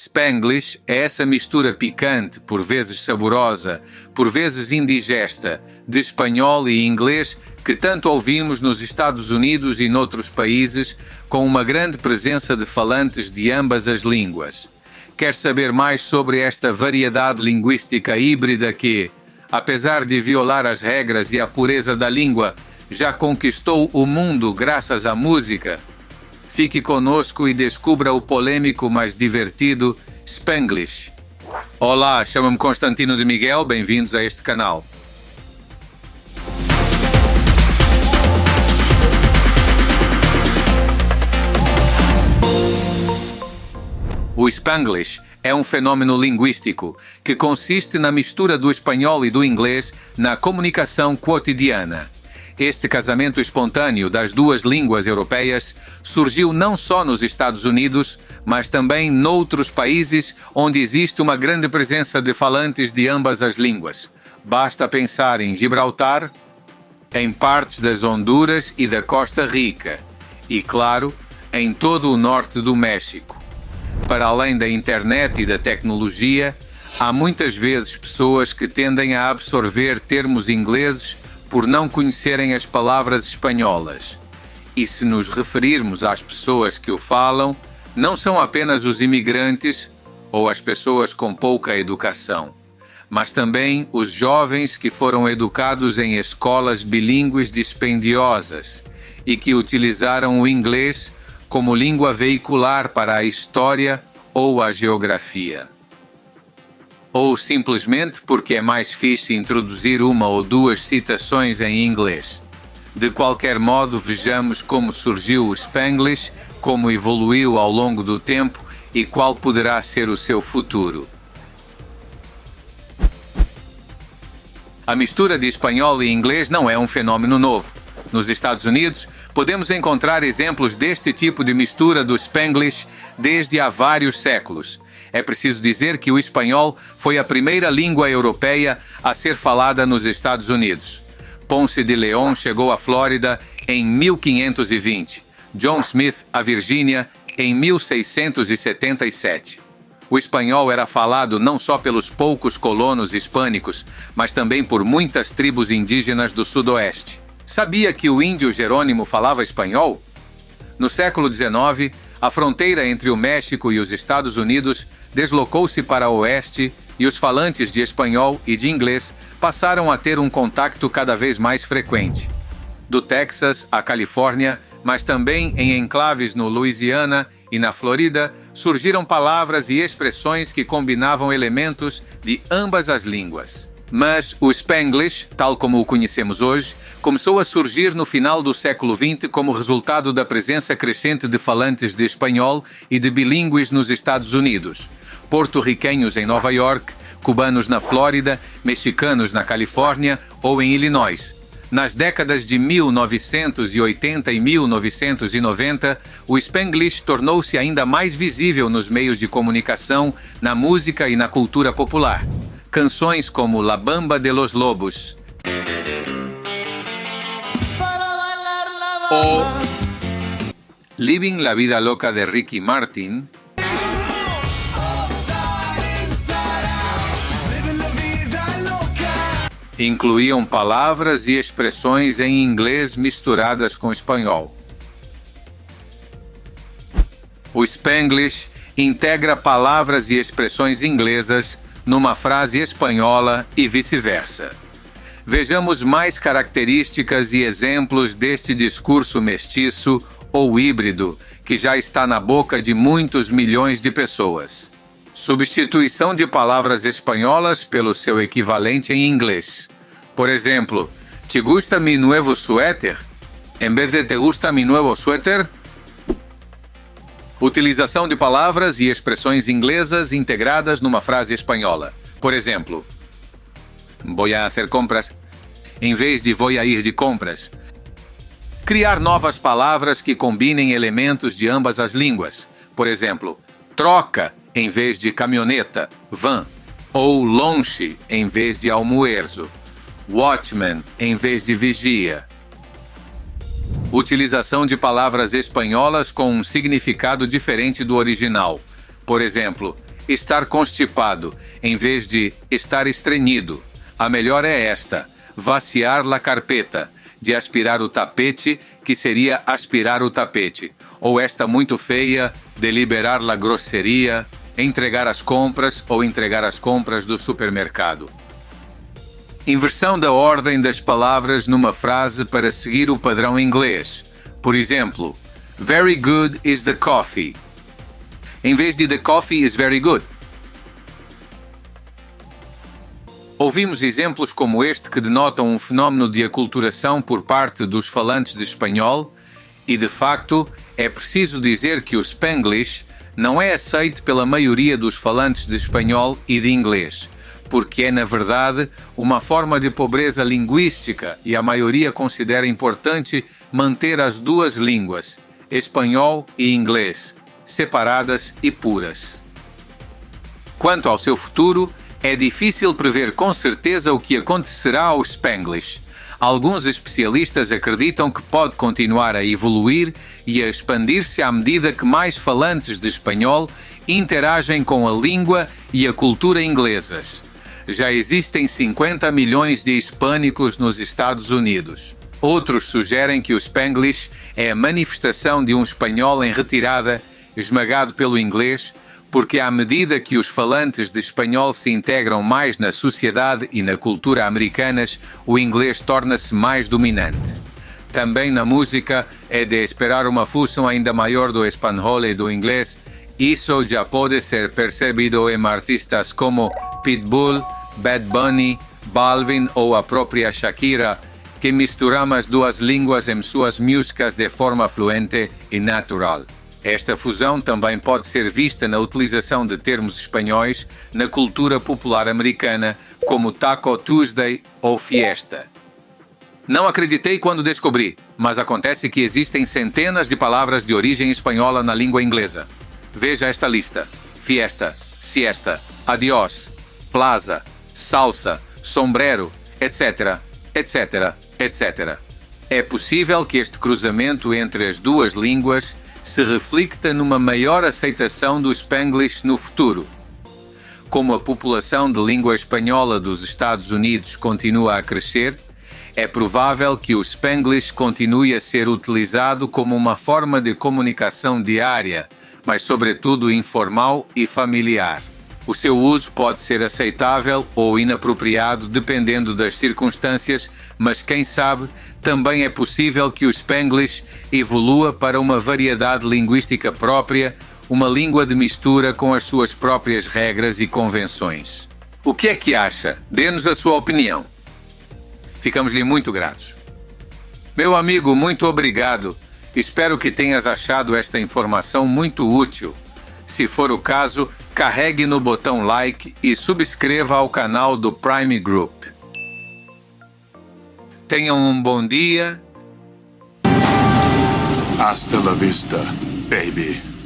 Spanglish é essa mistura picante, por vezes saborosa, por vezes indigesta, de espanhol e inglês que tanto ouvimos nos Estados Unidos e noutros países, com uma grande presença de falantes de ambas as línguas. Quer saber mais sobre esta variedade linguística híbrida que, apesar de violar as regras e a pureza da língua, já conquistou o mundo graças à música? Fique conosco e descubra o polêmico, mas divertido Spanglish. Olá, chamo-me Constantino de Miguel, bem-vindos a este canal. O Spanglish é um fenômeno linguístico que consiste na mistura do espanhol e do inglês na comunicação cotidiana. Este casamento espontâneo das duas línguas europeias surgiu não só nos Estados Unidos, mas também noutros países onde existe uma grande presença de falantes de ambas as línguas. Basta pensar em Gibraltar, em partes das Honduras e da Costa Rica, e, claro, em todo o norte do México. Para além da internet e da tecnologia, há muitas vezes pessoas que tendem a absorver termos ingleses por não conhecerem as palavras espanholas. E se nos referirmos às pessoas que o falam, não são apenas os imigrantes ou as pessoas com pouca educação, mas também os jovens que foram educados em escolas bilíngues dispendiosas e que utilizaram o inglês como língua veicular para a história ou a geografia. Ou simplesmente porque é mais fixe introduzir uma ou duas citações em inglês. De qualquer modo, vejamos como surgiu o Spanglish, como evoluiu ao longo do tempo e qual poderá ser o seu futuro. A mistura de espanhol e inglês não é um fenômeno novo. Nos Estados Unidos, podemos encontrar exemplos deste tipo de mistura do Spanglish desde há vários séculos. É preciso dizer que o espanhol foi a primeira língua europeia a ser falada nos Estados Unidos. Ponce de León chegou à Flórida em 1520, John Smith à Virgínia em 1677. O espanhol era falado não só pelos poucos colonos hispânicos, mas também por muitas tribos indígenas do sudoeste. Sabia que o índio Jerônimo falava espanhol? No século XIX, a fronteira entre o México e os Estados Unidos deslocou-se para o oeste e os falantes de espanhol e de inglês passaram a ter um contato cada vez mais frequente. Do Texas à Califórnia, mas também em enclaves no Louisiana e na Flórida, surgiram palavras e expressões que combinavam elementos de ambas as línguas. Mas o Spanglish, tal como o conhecemos hoje, começou a surgir no final do século XX como resultado da presença crescente de falantes de espanhol e de bilíngues nos Estados Unidos, porto-riquenhos em Nova York, cubanos na Flórida, mexicanos na Califórnia ou em Illinois. Nas décadas de 1980 e 1990, o Spanglish tornou-se ainda mais visível nos meios de comunicação, na música e na cultura popular. Canções como La Bamba de los Lobos ou Living la Vida Loca de Ricky Martin incluíam palavras e expressões em inglês misturadas com espanhol. O Spanglish integra palavras e expressões inglesas numa frase espanhola e vice-versa. Vejamos mais características e exemplos deste discurso mestiço ou híbrido que já está na boca de muitos milhões de pessoas. Substituição de palavras espanholas pelo seu equivalente em inglês. Por exemplo, ¿te gusta mi nuevo suéter? Em vez de ¿te gusta mi nuevo suéter? Utilização de palavras e expressões inglesas integradas numa frase espanhola. Por exemplo, voy a hacer compras, em vez de voy a ir de compras. Criar novas palavras que combinem elementos de ambas as línguas. Por exemplo, troca em vez de caminhoneta, van. Ou longe em vez de almuerzo. Watchman em vez de vigia. Utilização de palavras espanholas com um significado diferente do original. Por exemplo, estar constipado, em vez de estar estreñido. A melhor é esta: vaciar la carpeta, de aspirar o tapete, que seria aspirar o tapete. Ou esta muito feia, de liberar la grosseria, entregar as compras ou entregar as compras do supermercado. Inversão da ordem das palavras numa frase para seguir o padrão inglês. Por exemplo, very good is the coffee. Em vez de the coffee is very good. Ouvimos exemplos como este que denotam um fenómeno de aculturação por parte dos falantes de espanhol e, de facto, é preciso dizer que o Spanglish não é aceito pela maioria dos falantes de espanhol e de inglês, porque é, na verdade, uma forma de pobreza linguística e a maioria considera importante manter as duas línguas, espanhol e inglês, separadas e puras. Quanto ao seu futuro, é difícil prever com certeza o que acontecerá ao Spanglish. Alguns especialistas acreditam que pode continuar a evoluir e a expandir-se à medida que mais falantes de espanhol interagem com a língua e a cultura inglesas. Já existem 50 milhões de hispânicos nos Estados Unidos. Outros sugerem que o Spanglish é a manifestação de um espanhol em retirada, esmagado pelo inglês, porque à medida que os falantes de espanhol se integram mais na sociedade e na cultura americanas, o inglês torna-se mais dominante. Também na música é de esperar uma fusão ainda maior do espanhol e do inglês. Isso já pode ser percebido em artistas como Pitbull, Bad Bunny, Balvin ou a própria Shakira, que misturam as duas línguas em suas músicas de forma fluente e natural. Esta fusão também pode ser vista na utilização de termos espanhóis na cultura popular americana, como Taco Tuesday ou Fiesta. Não acreditei quando descobri, mas acontece que existem centenas de palavras de origem espanhola na língua inglesa. Veja esta lista: fiesta, siesta, adiós, plaza, salsa, sombrero, etc, etc, etc. É possível que este cruzamento entre as duas línguas se reflita numa maior aceitação do Spanglish no futuro. Como a população de língua espanhola dos Estados Unidos continua a crescer, é provável que o Spanglish continue a ser utilizado como uma forma de comunicação diária, mas sobretudo informal e familiar. O seu uso pode ser aceitável ou inapropriado dependendo das circunstâncias, mas quem sabe, também é possível que o Spanglish evolua para uma variedade linguística própria, uma língua de mistura com as suas próprias regras e convenções. O que é que acha? Dê-nos a sua opinião. Ficamos-lhe muito gratos. Meu amigo, muito obrigado. Espero que tenhas achado esta informação muito útil. Se for o caso, carregue no botão like e subscreva ao canal do Prime Group. Tenham um bom dia. Hasta la vista, baby.